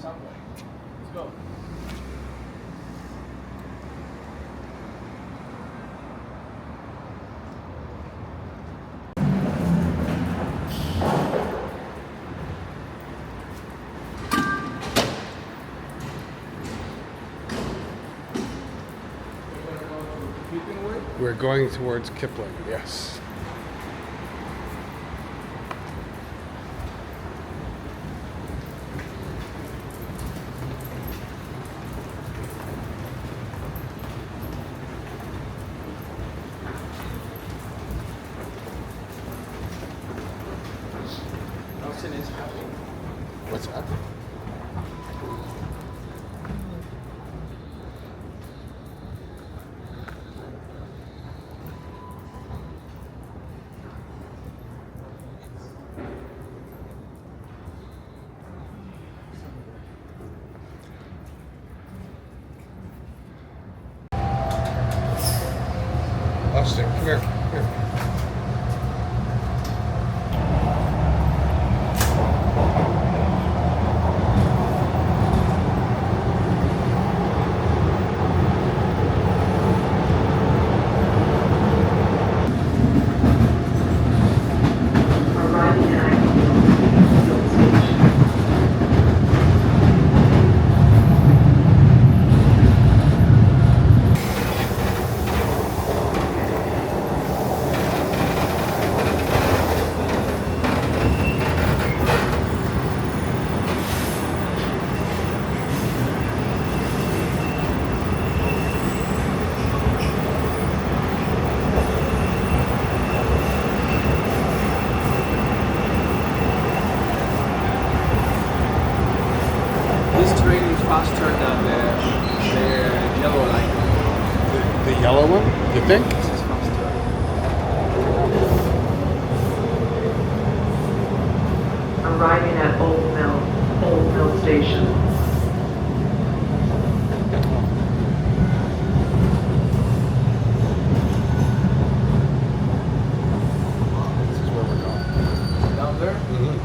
Subway. Let's go. We're going towards Kipling, yes. Nelson is happy. What's that? Austin, come here. Here. This train is faster than the yellow line. The yellow one, you think? This is faster. Arriving at Old Mill Station. This is where we're going. Down there? Mm-hmm.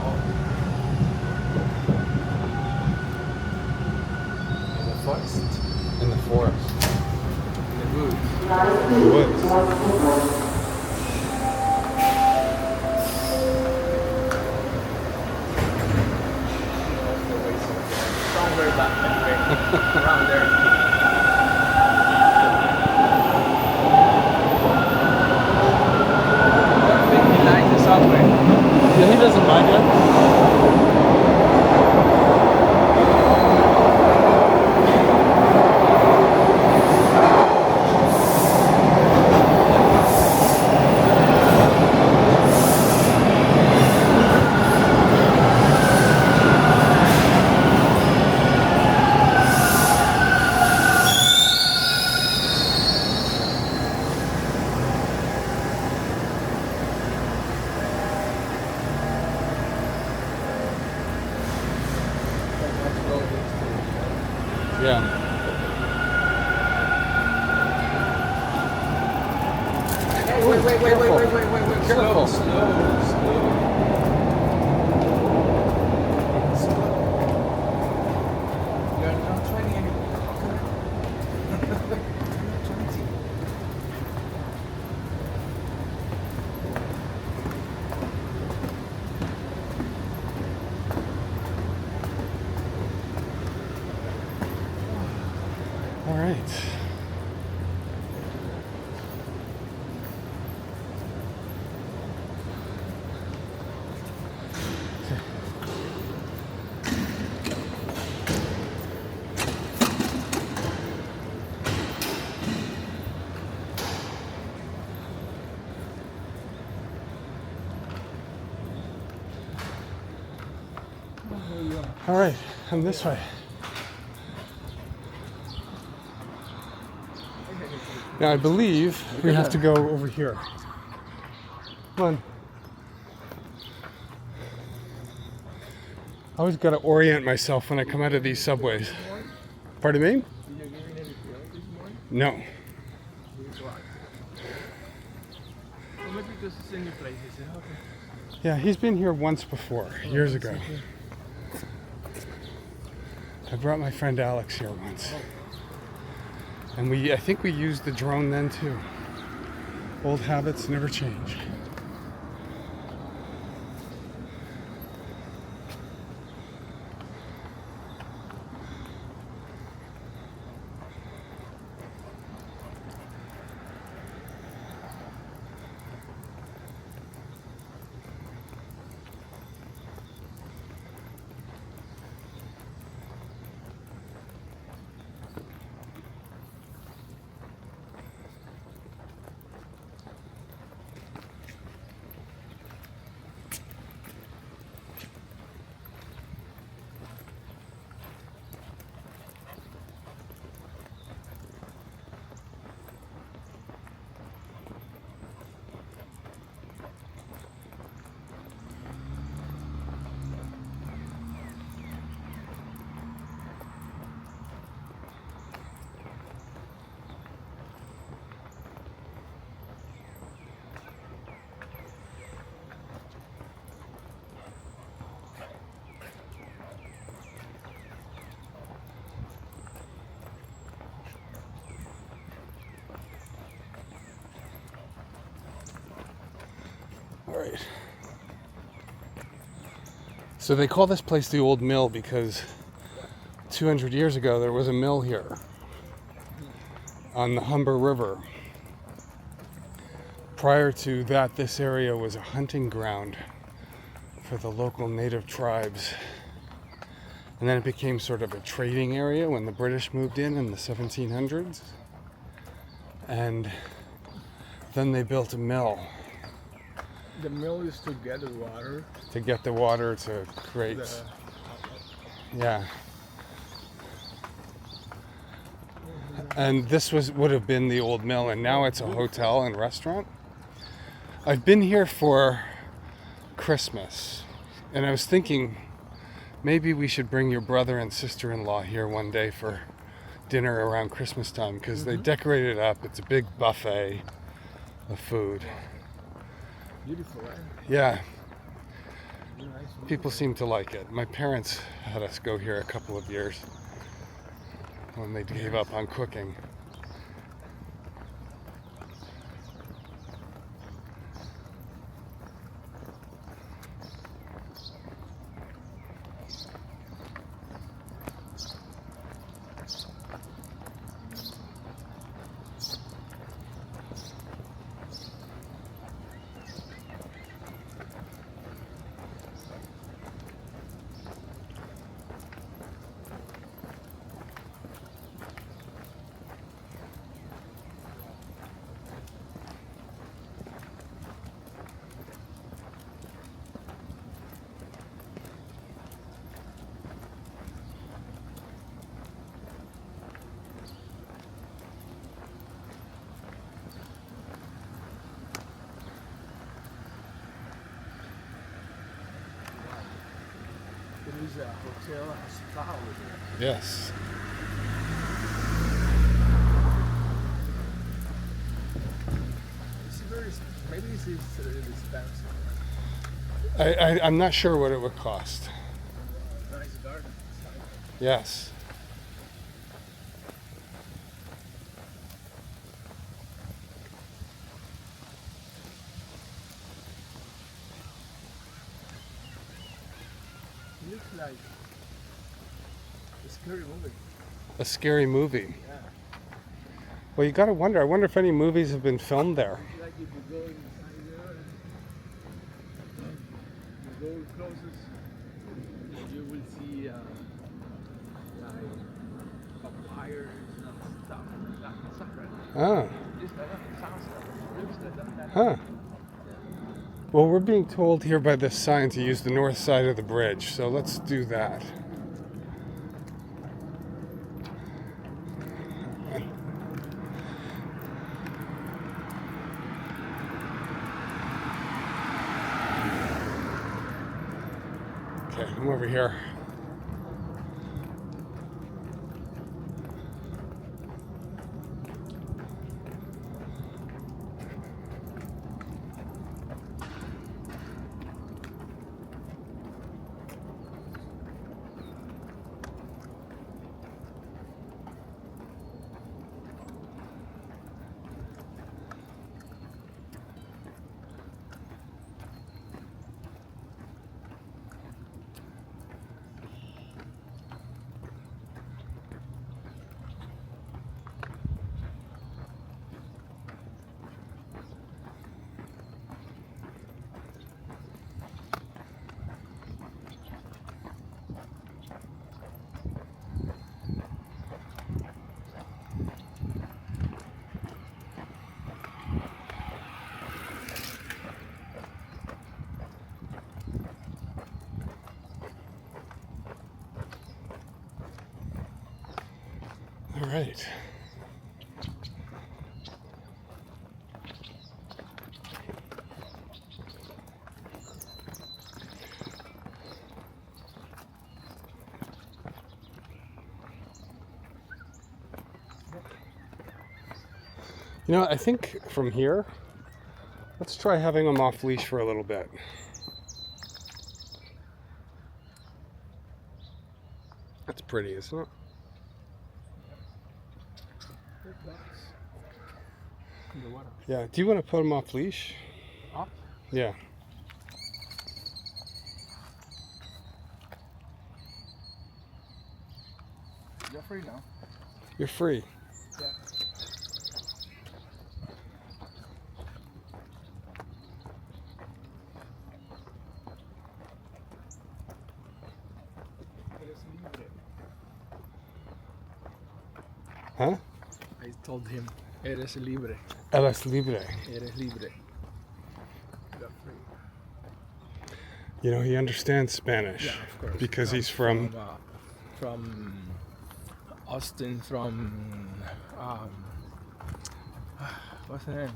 In the forest. In the forest. In the woods. The woods. Somewhere back anyway. Around there. I think he likes the subway. Yeah, he doesn't mind it. Yeah. Hey, wait. Careful. Slow. You're not 20 anymore. Okay. You're not 20. All right. All right, and this way. Now I believe we have to go over here. Come on. I always got to orient myself when I come out of these subways. Pardon me? Did you give me any fuel this morning? No. Well, maybe because it's in your place, is it? Okay. Yeah, he's been here once before, years ago. I brought my friend Alex here once. And I think we used the drone then too. Old habits never change. All right. So they call this place the Old Mill because 200 years ago there was a mill here on the Humber River. Prior to that, this area was a hunting ground for the local native tribes. And then it became sort of a trading area when the British moved in the 1700s. And then they built a mill. The mill is to get the water. To get the water to create. Yeah. And this would have been the old mill, and now it's a hotel and restaurant. I've been here for Christmas, and I was thinking maybe we should bring your brother and sister-in-law here one day for dinner around Christmas time, because they decorate it up. It's a big buffet of food. Beautiful, right? Yeah. Nice. People seem to like it. My parents had us go here a couple of years when they gave up on cooking. There is a hotel, a spa over there. Yes. It's very, maybe it's a little expensive. I'm not sure what it would cost. Nice garden. Yes. It looks like a scary movie. A scary movie. Yeah. Well, you gotta wonder. I wonder if any movies have been filmed there. Like if you go inside there, you go closest, you will see like papayas and stuff like that. Oh. This sounds looks like that. Huh. Well, we're being told here by this sign to use the north side of the bridge, so let's do that. Okay, I'm over here. All right. You know, I think from here, let's try having them off leash for a little bit. That's pretty, isn't it? Yeah. Do you want to put them off leash? Off? Yeah. You're free now. You're free. Yeah. Huh? I told him, eres libre. Eres libre. Eres libre. You're free. You know, he understands Spanish. Yeah, of course. Because he's from Austin, what's the name?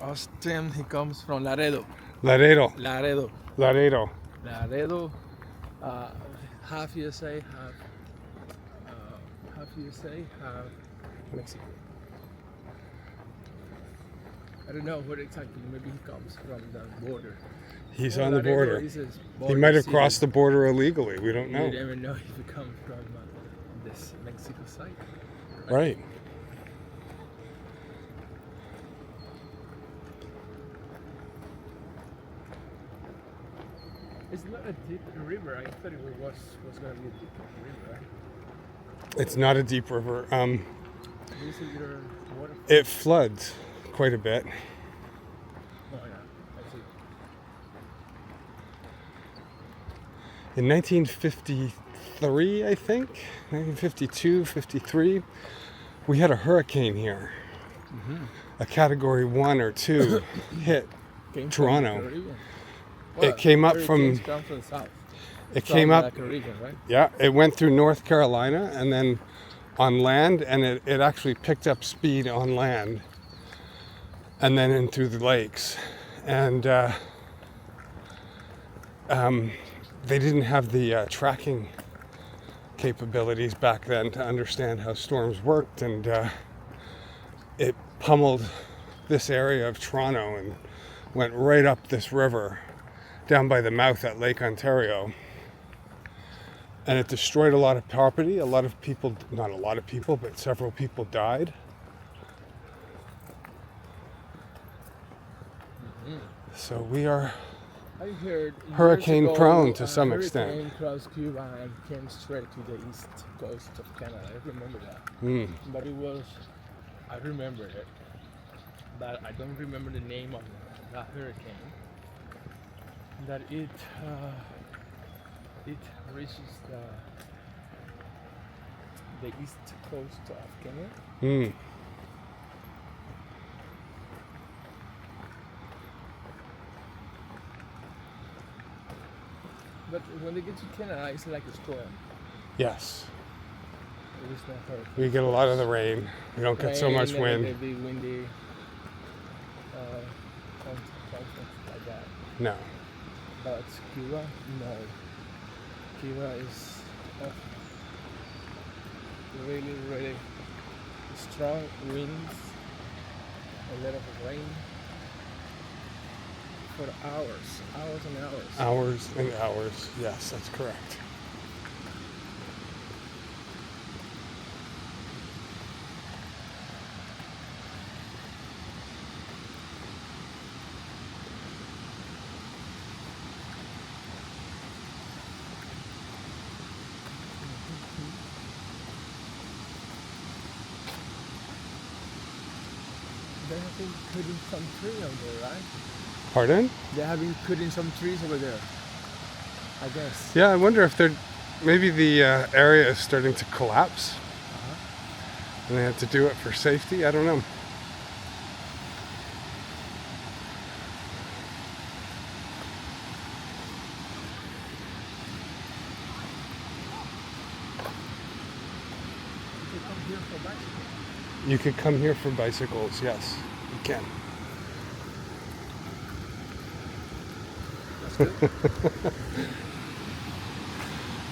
Austin, he comes from Laredo. Laredo. Laredo. Laredo. Laredo. Half USA, half Mexico. I don't know where exactly. Maybe he comes from the border. He's on the border. He He might have crossed the border illegally. We don't know. You never know if he comes from this Mexico side. Right. It's not a deep river. I thought it was going to be a deep river, right? It's not a deep river. There's a little water. It floods quite a bit. Oh, yeah. I see. In 1953, I think, 1952, 53, we had a hurricane here. Mm-hmm. A category 1 or 2 hit Came Toronto. From the Caribbean. It came up hurricanes from- come from the south. It From came up, the Caribbean, right? yeah, it went through North Carolina and then on land, and it actually picked up speed on land and then in through the lakes. And they didn't have the tracking capabilities back then to understand how storms worked, and it pummeled this area of Toronto and went right up this river down by the mouth at Lake Ontario. And it destroyed a lot of property. A lot of people, not a lot of people, but several people died. Mm-hmm. So we are I heard hurricane years ago, prone to some extent. Hurricane crossed Cuba and came straight to the east coast of Canada. I remember that. Mm. But it was, I remember it, but I don't remember the name of that hurricane. That it reaches the east coast of Kenya. Mm. But when they get to Canada, it's like a storm. Yes. It is not hurricane. We get a lot of the rain. We don't get so much Rain, wind. It'll be windy. Something like that. No. But Cuba, no. Cuba is really, really strong winds, a lot of rain for hours and hours. Hours and hours. Yes, that's correct. They have been cutting some trees over there, right? Pardon? They have been cutting some trees over there, I guess. Yeah, I wonder if they're, maybe the area is starting to collapse. And they had to do it for safety. I don't know. here for bicycles. You could come here for bicycles. Yes, you can. That's good.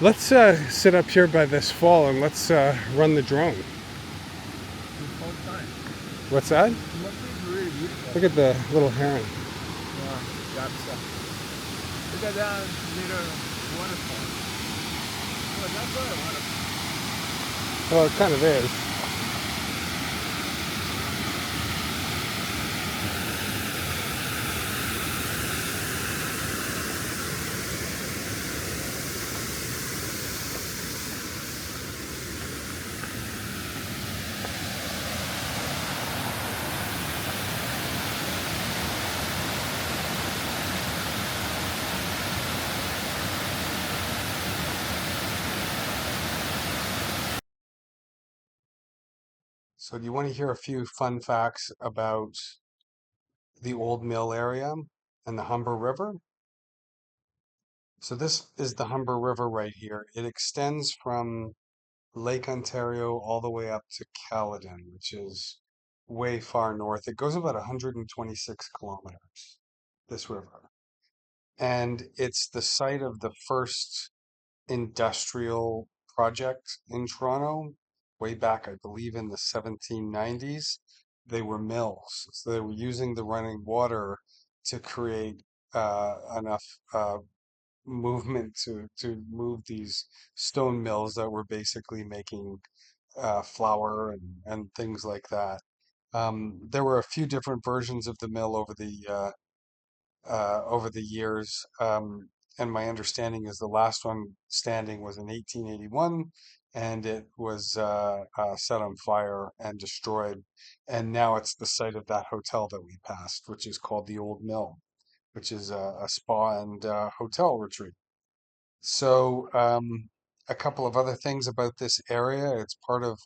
Let's sit up here by this fall and let's run the drone. It's fun time. What's that? It must be really beautiful. Look at the little heron. Yeah, that's look at that little waterfall. Oh, that's not a waterfall. Well, it kind of is. So, do you want to hear a few fun facts about the Old Mill area and the Humber River? So, this is the Humber River right here. It extends from Lake Ontario all the way up to Caledon, which is way far north. It goes about 126 kilometers, this river. And it's the site of the first industrial project in Toronto, way back, I believe, in the 1790s. They were mills, so they were using the running water to create enough movement to move these stone mills that were basically making flour and things like that. There were a few different versions of the mill over the years. And my understanding is the last one standing was in 1881, and it was set on fire and destroyed. And now it's the site of that hotel that we passed, which is called the Old Mill, which is a spa and hotel retreat. So, a couple of other things about this area. It's part of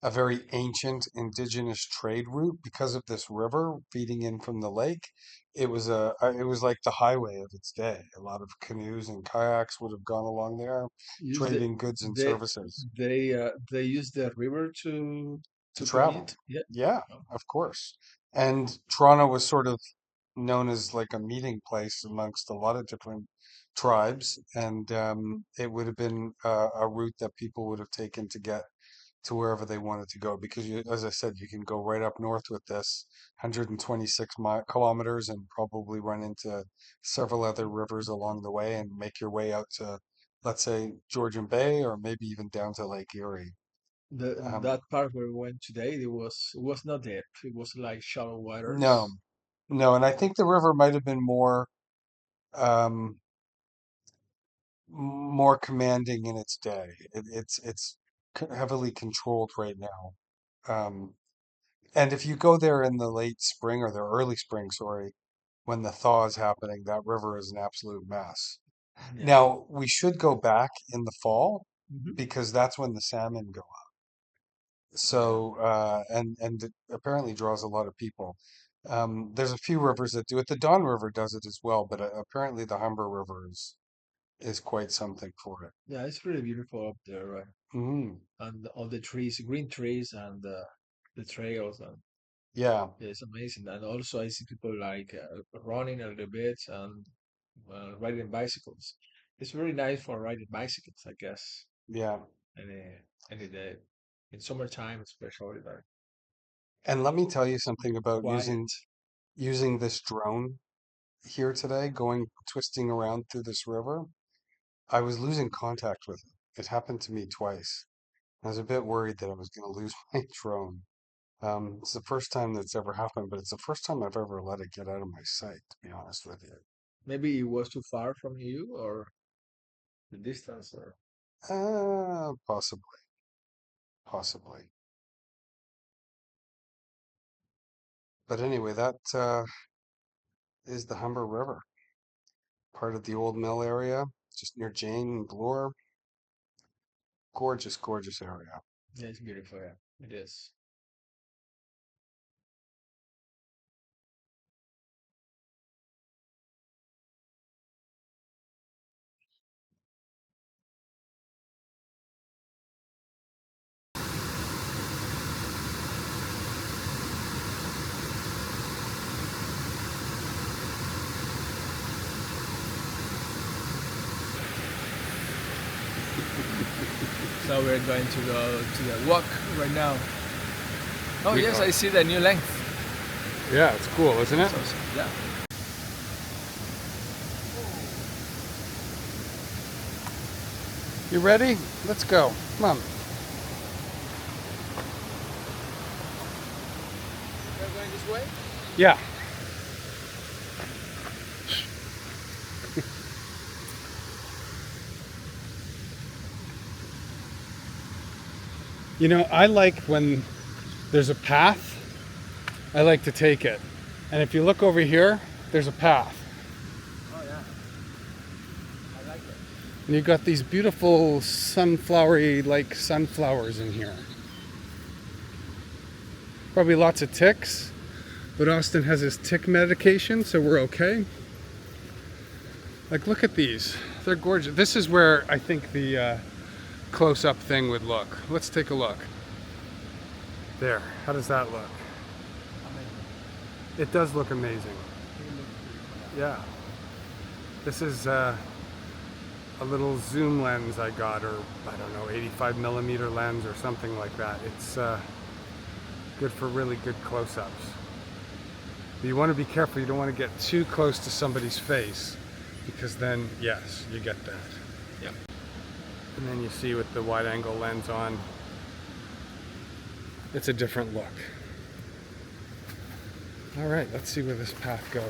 a very ancient indigenous trade route because of this river feeding in from the lake. It was like the highway of its day. A lot of canoes and kayaks would have gone along there, Use the trading goods and they services they use the river to to travel. commute. Yeah. Yeah, Oh, of course. And Toronto was sort of known as like a meeting place amongst a lot of different tribes, and it would have been a route that people would have taken to get to wherever they wanted to go. Because, as I said, you can go right up north with this 126 kilometers and probably run into several other rivers along the way and make your way out to, let's say, Georgian Bay or maybe even down to Lake Erie. Um, that part where we went today, it was not deep. It was like shallow no, waters. no, and I think the river might have been um, more commanding in its day. It's heavily controlled right now. Um, and if you go there in the late spring or the early spring, sorry, when the thaw is happening, that river is an absolute mess. Yeah. Now, we should go back in the fall Hmm. because that's when the salmon go up. Oh yeah. So, and it apparently draws a lot of people. There's a few rivers that do it. The Don River does it as well, but apparently the Humber River is quite something for it. Yeah, it's really beautiful up there, right? Mm, And all the trees, green trees, and the trails, and yeah, it's amazing. And also, I see people like running a little bit and riding bicycles. It's very nice for riding bicycles, I guess. yeah. Any day in summertime, especially like And let me tell you something about quiet. using this drone here today, going twisting around through this river. I was losing contact with it. It happened to me twice. I was a bit worried that I was going to lose my drone. It's the first time that's ever happened, but it's the first time I've ever let it get out of my sight, to be honest with you. Maybe it was too far from you, or the distance, or Possibly, possibly. But anyway, that is the Humber River, part of the Old Mill area, just near Jane and Bloor. Gorgeous, gorgeous area. yeah, it's beautiful. Yeah, it is. So we're going to go to the walk right now. Oh We yes, go. I see the new length. Yeah, it's cool, isn't it? So, yeah. You ready? Let's go. Come on. We're going this way? Yeah. You know, I like when there's a path, I like to take it. And if you look over here, there's a path. Oh yeah. I like it. And you've got these beautiful sunflowery like sunflowers in here. Probably lots of ticks, but Austin has his tick medication, so we're okay. Like, look at these. They're gorgeous. This is where I think the close-up thing would look. Let's take a look. There. How does that look? It does look amazing. Yeah. This is a little zoom lens I got, or I don't know, 85 millimeter lens or something like that. It's good for really good close-ups. But you want to be careful. You don't want to get too close to somebody's face, because then, yes, you get that. Yeah. And then you see with the wide-angle lens on, it's a different look. All right, let's see where this path goes.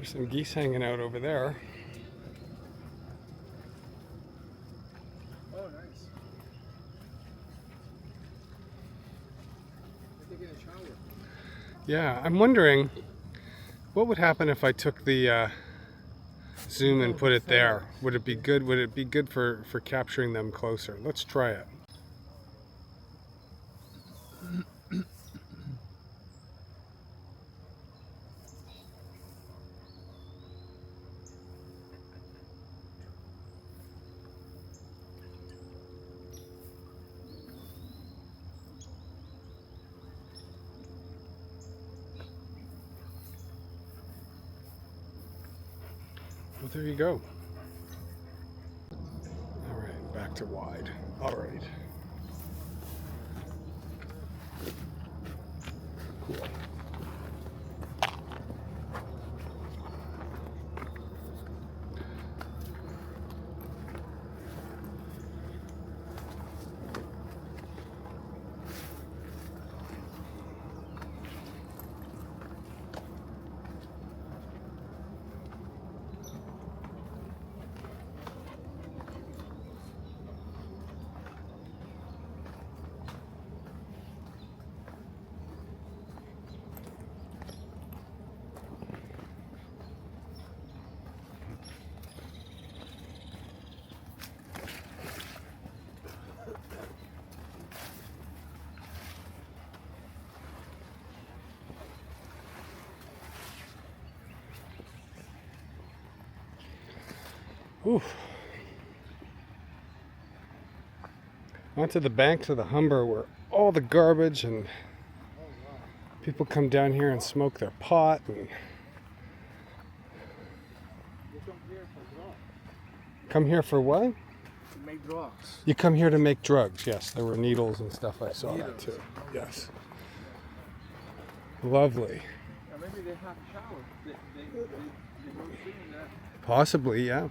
some geese hanging out over there. Oh, nice. They're taking a shower. Yeah, I'm wondering what would happen if I took the zoom and put it there. Would it be good? Would it be good for capturing them closer? Let's try it. Well, there you go. All right, back to wide. All right. Cool. Oof. Onto the banks of the Humber where all the garbage and people come down here and smoke their pot and come here for what? To make drugs. You come here to make drugs, yes. There were needles and stuff. I saw that Needles. too. Yes. Lovely. Maybe they have showers. They go swimming there. Possibly, yeah.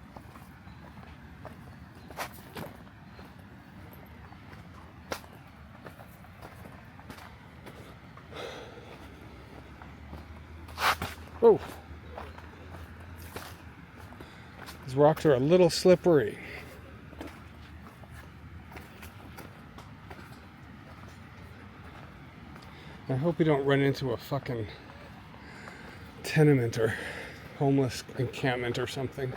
Oh. These rocks are a little slippery. I hope we don't run into a fucking tenement or homeless encampment or something.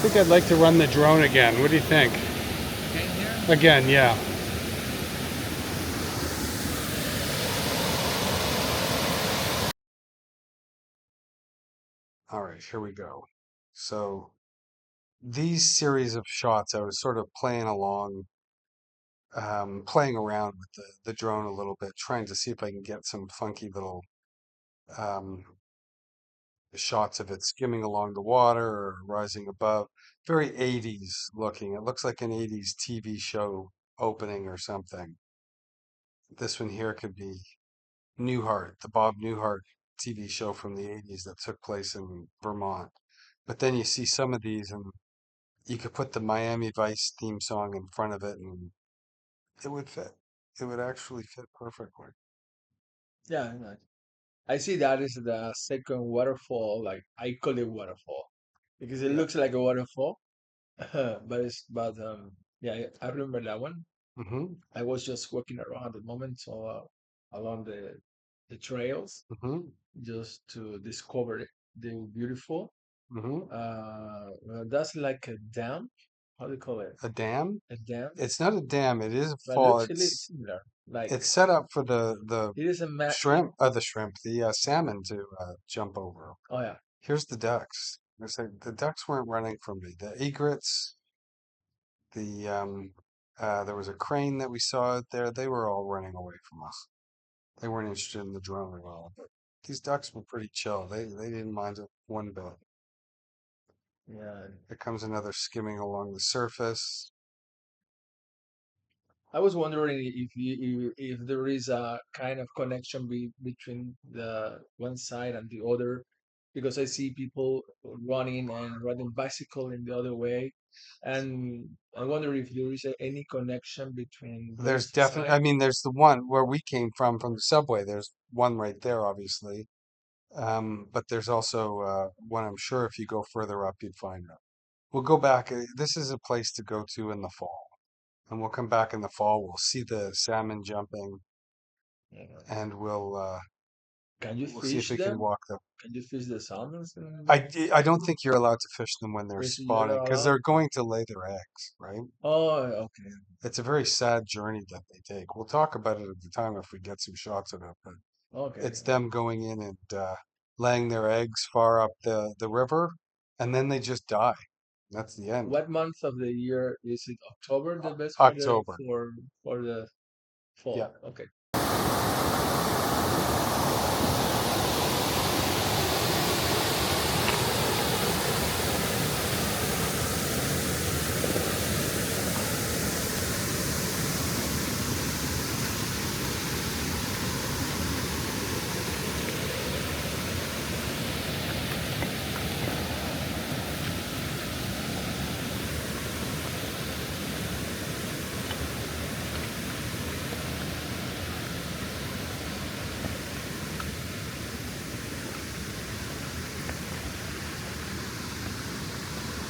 think I'd like to run the drone again. What do you think? Okay, here. Again, yeah. All right, here we go. So these series of shots, I was sort of playing around with the drone a little bit, trying to see if I can get some funky little um, shots of it skimming along the water or rising above. Very 80s looking. It looks like an 80s TV show opening or something. This one here could be Newhart, the Bob Newhart TV show from the 80s that took place in Vermont. But then you see some of these, and you could put the Miami Vice theme song in front of it, and it would fit. It would actually fit perfectly. Yeah, nice. I see that is the second waterfall. Like I call it waterfall because it Yeah. looks like a waterfall, but yeah, I remember that one. Mm-hmm. I was just walking around at the moment, so along the trails, Mm-hmm. just to discover the beautiful. Mm-hmm. That's like a dam. How do you call it? A dam? A dam, It's not a dam. It is a but it fall. looks really similar. Like It's set up for the it is a ma shrimp, the salmon to jump over. Oh yeah, Here's the ducks. The ducks weren't running from me. The egrets, there was a crane that we saw out there. They were all running away from us. They weren't interested in the drone at all. But these ducks were pretty chill. They didn't mind it one bit. yeah. Here comes another skimming along the surface. I was wondering if there is a kind of connection between the one side and the other, because I see people running and riding bicycle in the other way, and I wonder if there is any connection between There's those definitely, I sides. mean, there's the one where we came from the subway. There's one right there, obviously. But there's also one I'm sure if you go further up, you'd find it. We'll go back. This is a place to go to in the fall. And we'll come back in the fall. We'll see the salmon jumping, Yeah. and Can you we'll see if fish we can them? walk them. Can you fish the salmons? I don't think you're allowed to fish them when they're Is you're spawning because allowed? they're going to lay their eggs, right? Oh, okay, It's a very sad journey that they take. We'll talk about it at the time if we get some shots of it, but okay. it's them going in and laying their eggs far up the river, and then they just die. That's the end. What month of the year is it? October, the best for October. the Yeah. fall. Okay.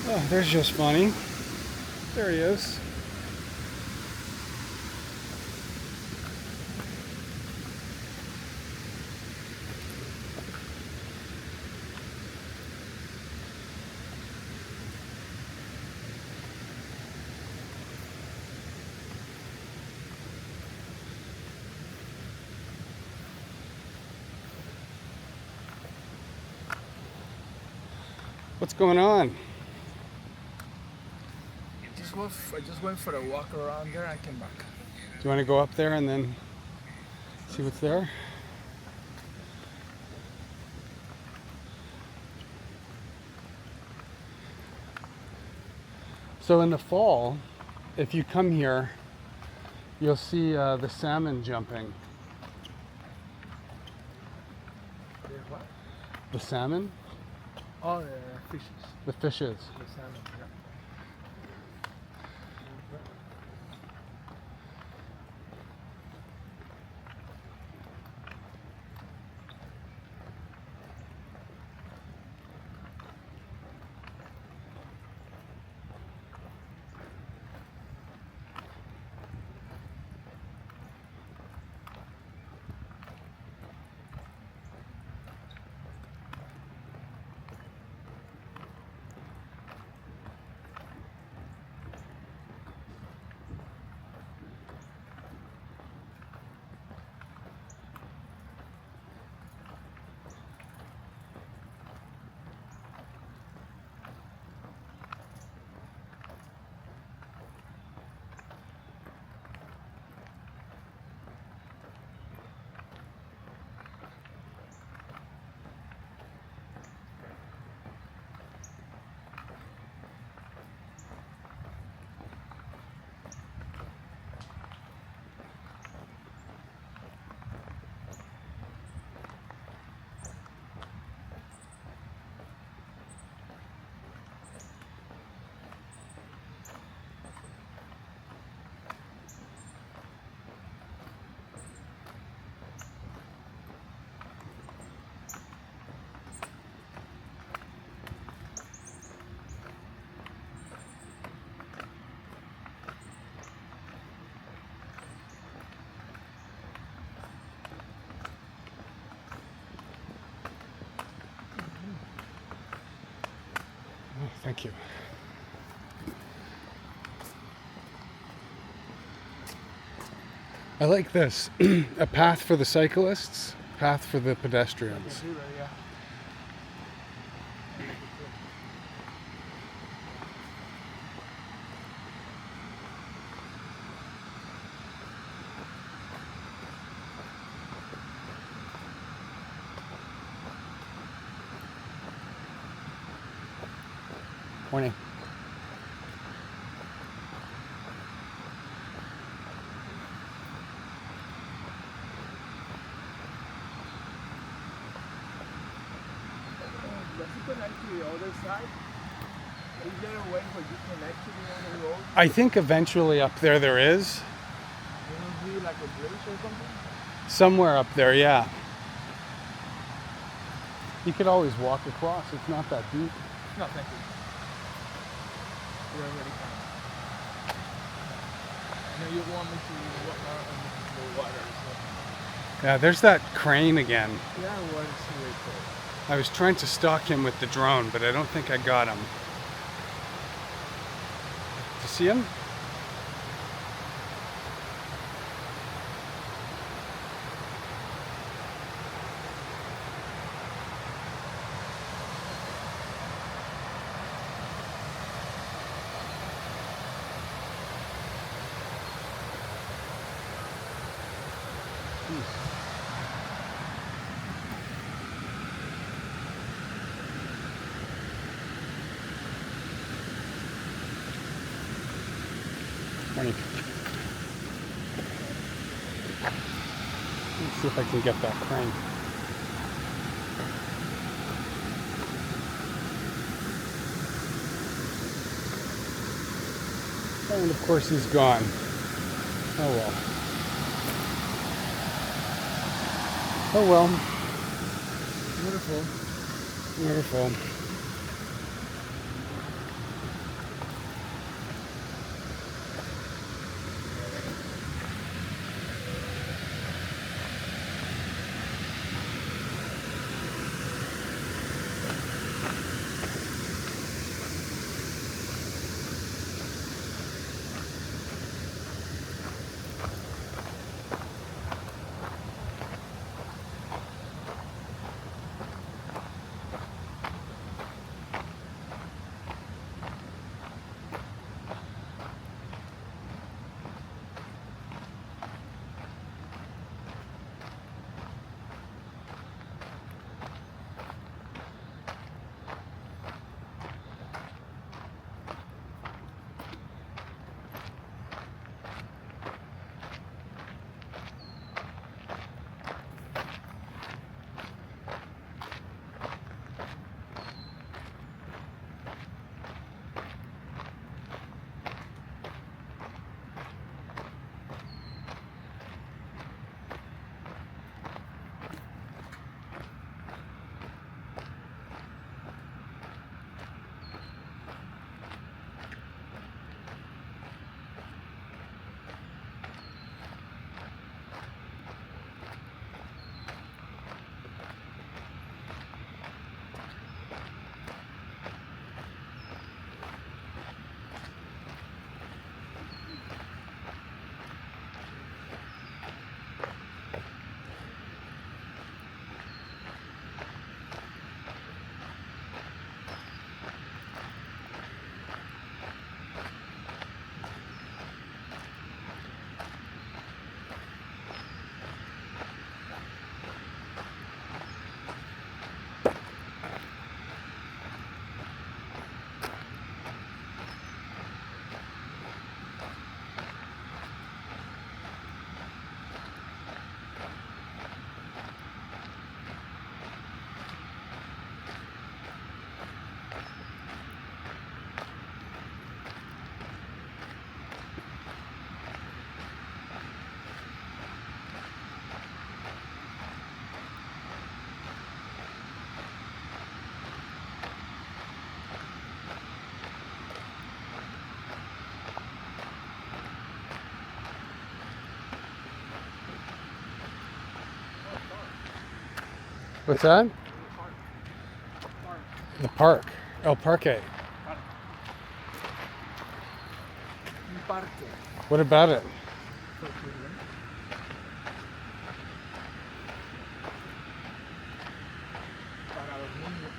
Oh, there's just funny. There he is. What's going on? I just went for a walk around there. I came back. Do you want to go up there and then see what's there? So in the fall, if you come here, you'll see the salmon jumping. What? The salmon? Oh, the fishes, The fishes. the salmon. Yeah. Thank you. I like this. A path for the cyclists, path for the pedestrians. Yeah. Morning. Does it connect to the other side? Is there a way where you connect to the other road? I think eventually up there is. It will be like a bridge or something? Somewhere up there, yeah. You could always walk across. It's not that deep. No, thank you. We're already coming. No, you want me to walk out on the water, so. Yeah, there's that crane again. Yeah, what is he wait for? I was trying to stalk him with the drone, but I don't think I got him. Do you see him? Morning. Let's see if I can get that crane. And of course he's gone. Oh well. Oh well. Beautiful. Beautiful. What's that? The park. El Parque. parque. What about it? Para los niños.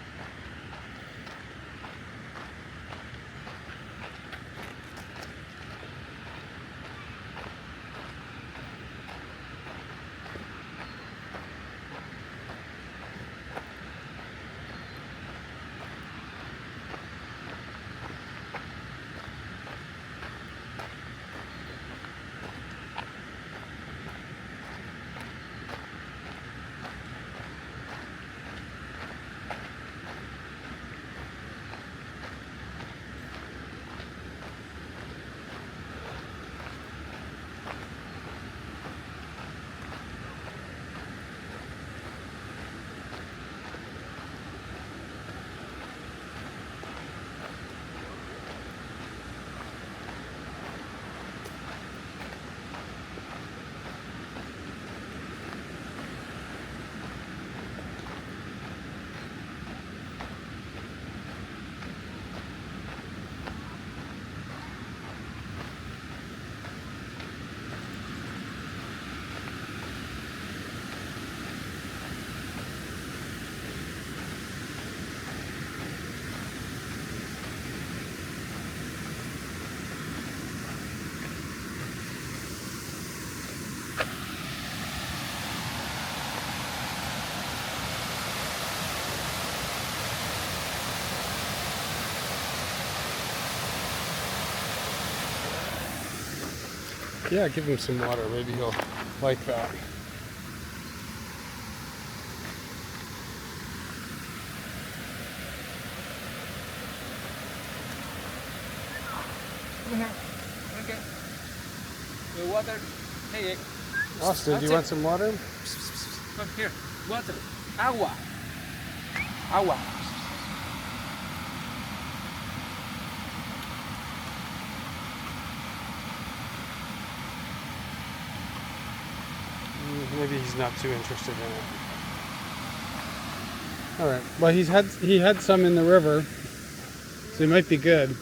Yeah, give him some water. Maybe he'll like that. Come here. Okay. The water. Hey, Austin, do you want some water? come here. Water. Agua. Agua. Maybe he's not too interested in it. All right. Well, he had some in the river, so he might be good.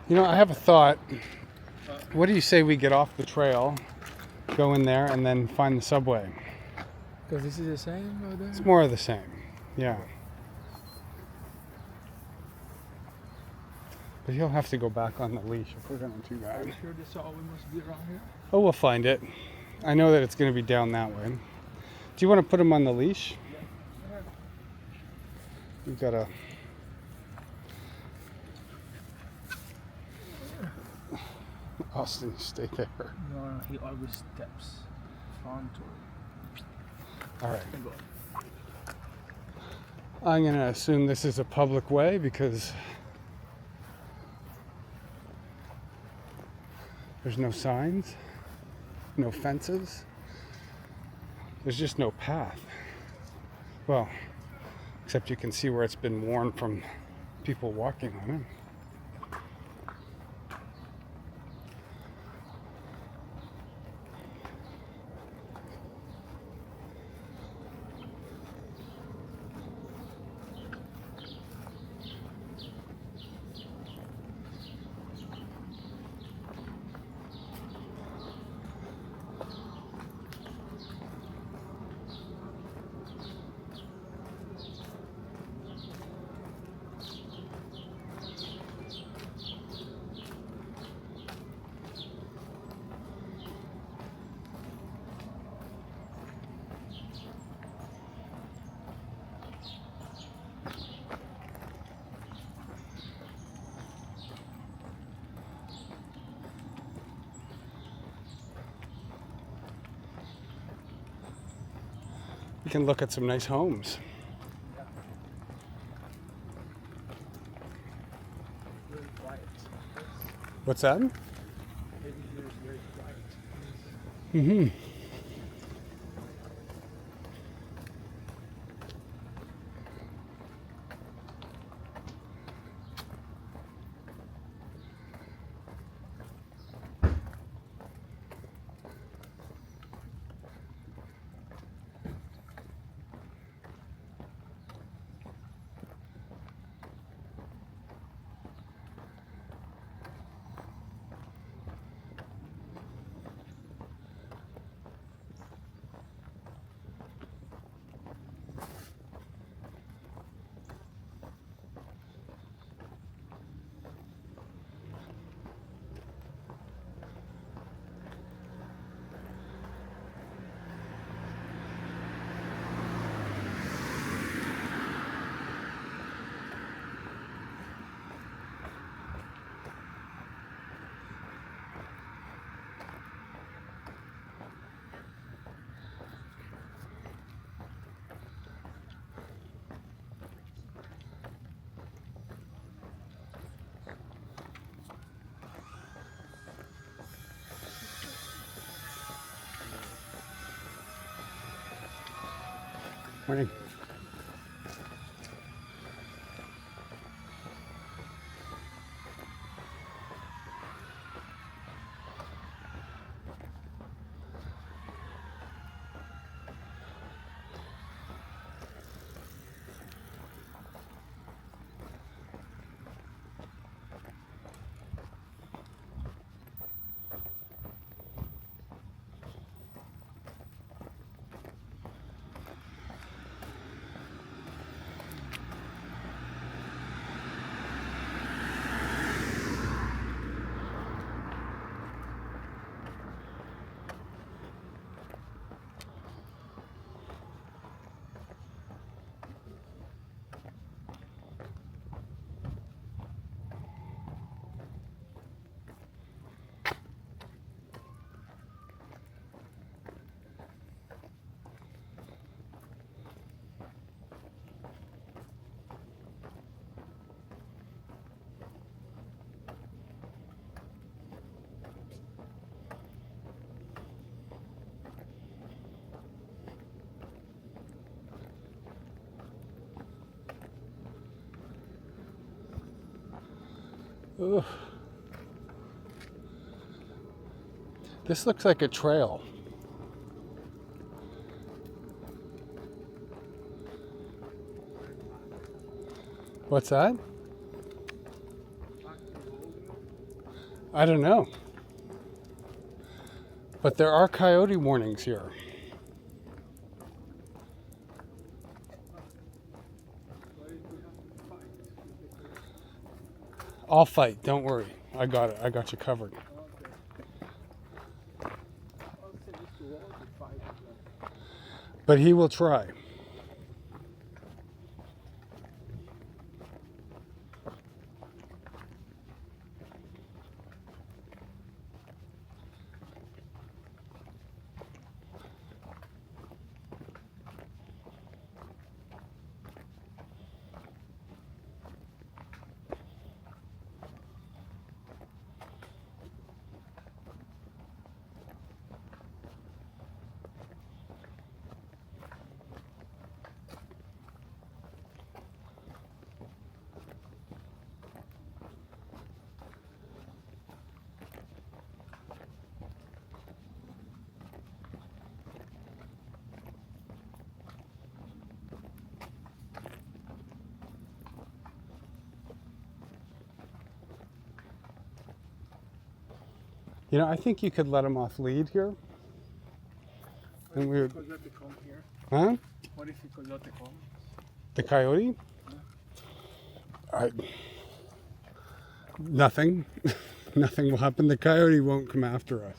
You know, I have a thought. What do you say we get off the trail, go in there, and then find the subway? Because this is the same over there. It's more of the same. Yeah. But he'll have to go back on the leash if we're going to do that. Are you sure this always must be around here? Oh, we'll find it. I know that it's going to be down that way. Do you want to put him on the leash? Yeah. We've got a... Austin, stay there. No, he always steps front or All right. can go. I'm going to assume this is a public way because there's no signs, no fences. There's just no path. Well, except you can see where it's been worn from people walking on it. We can look at some nice homes. Really quiet. What's that? Maybe Mm-hmm. Morning. Ugh. This looks like a trail. What's that? I don't know. But there are coyote warnings here. I'll fight, don't worry. I got it. I got you covered. But he will try. You know, I think you could let him off lead here. And we would, huh? What if he coyote comes? The coyote? I, nothing. Nothing will happen. The coyote won't come after us.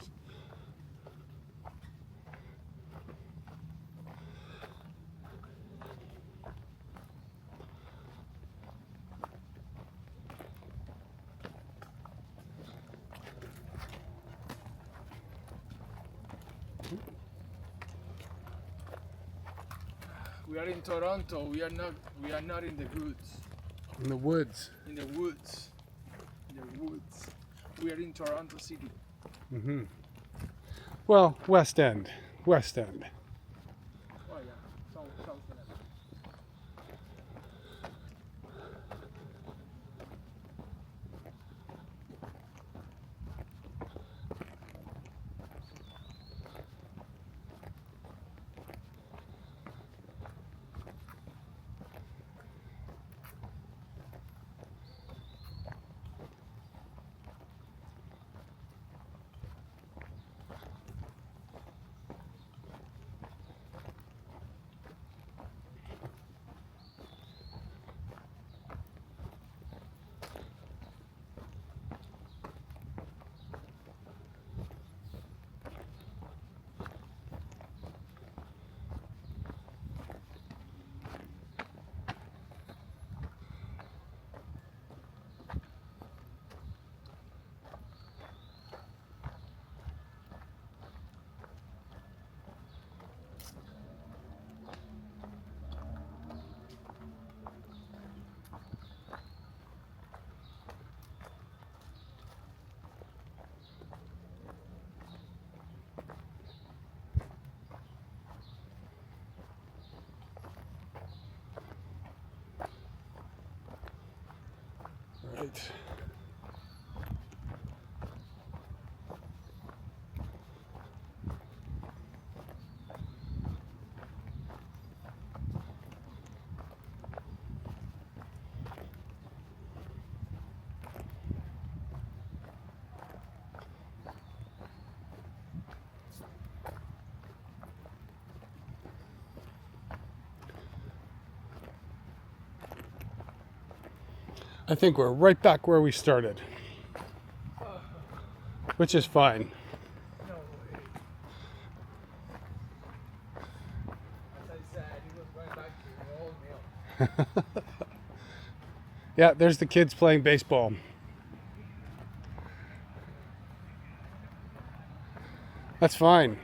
We are in Toronto. We are not. We are not in the woods. In the woods. In the woods. In the woods. We are in Toronto City. Mm-hmm. Well, West End. West End. Oh yeah, sounds like that. Right. I think we're right back where we started, which is fine. No way. As I said, he was going back to the old mill. Yeah, there's the kids playing baseball. That's fine.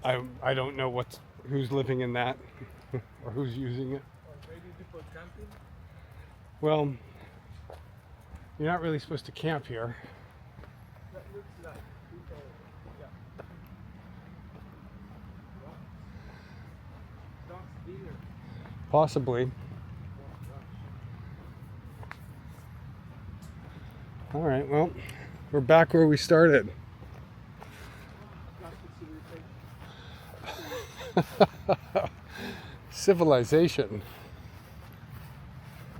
I, I don't know who's living in that or who's using it. Or maybe people camping. Well, you're not really supposed to camp here. That looks like people. Yeah. Dogs dinner. Possibly. All right, well, we're back where we started. Civilization.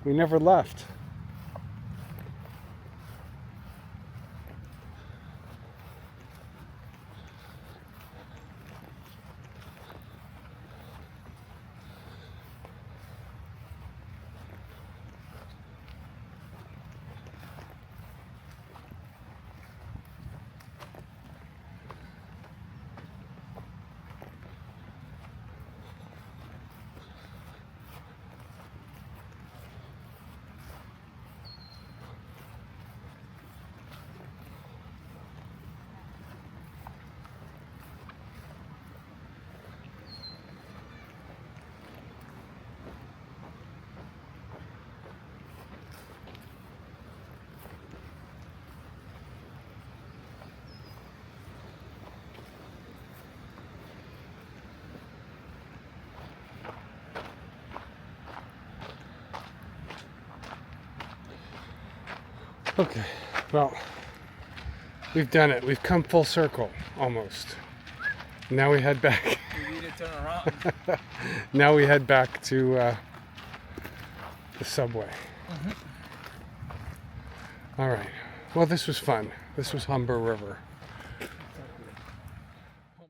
We never left. Okay, well, we've done it. We've come full circle, almost. Now we head back. We need to turn around. Now we head back to the subway. All right. Well, this was fun. This was Humber River.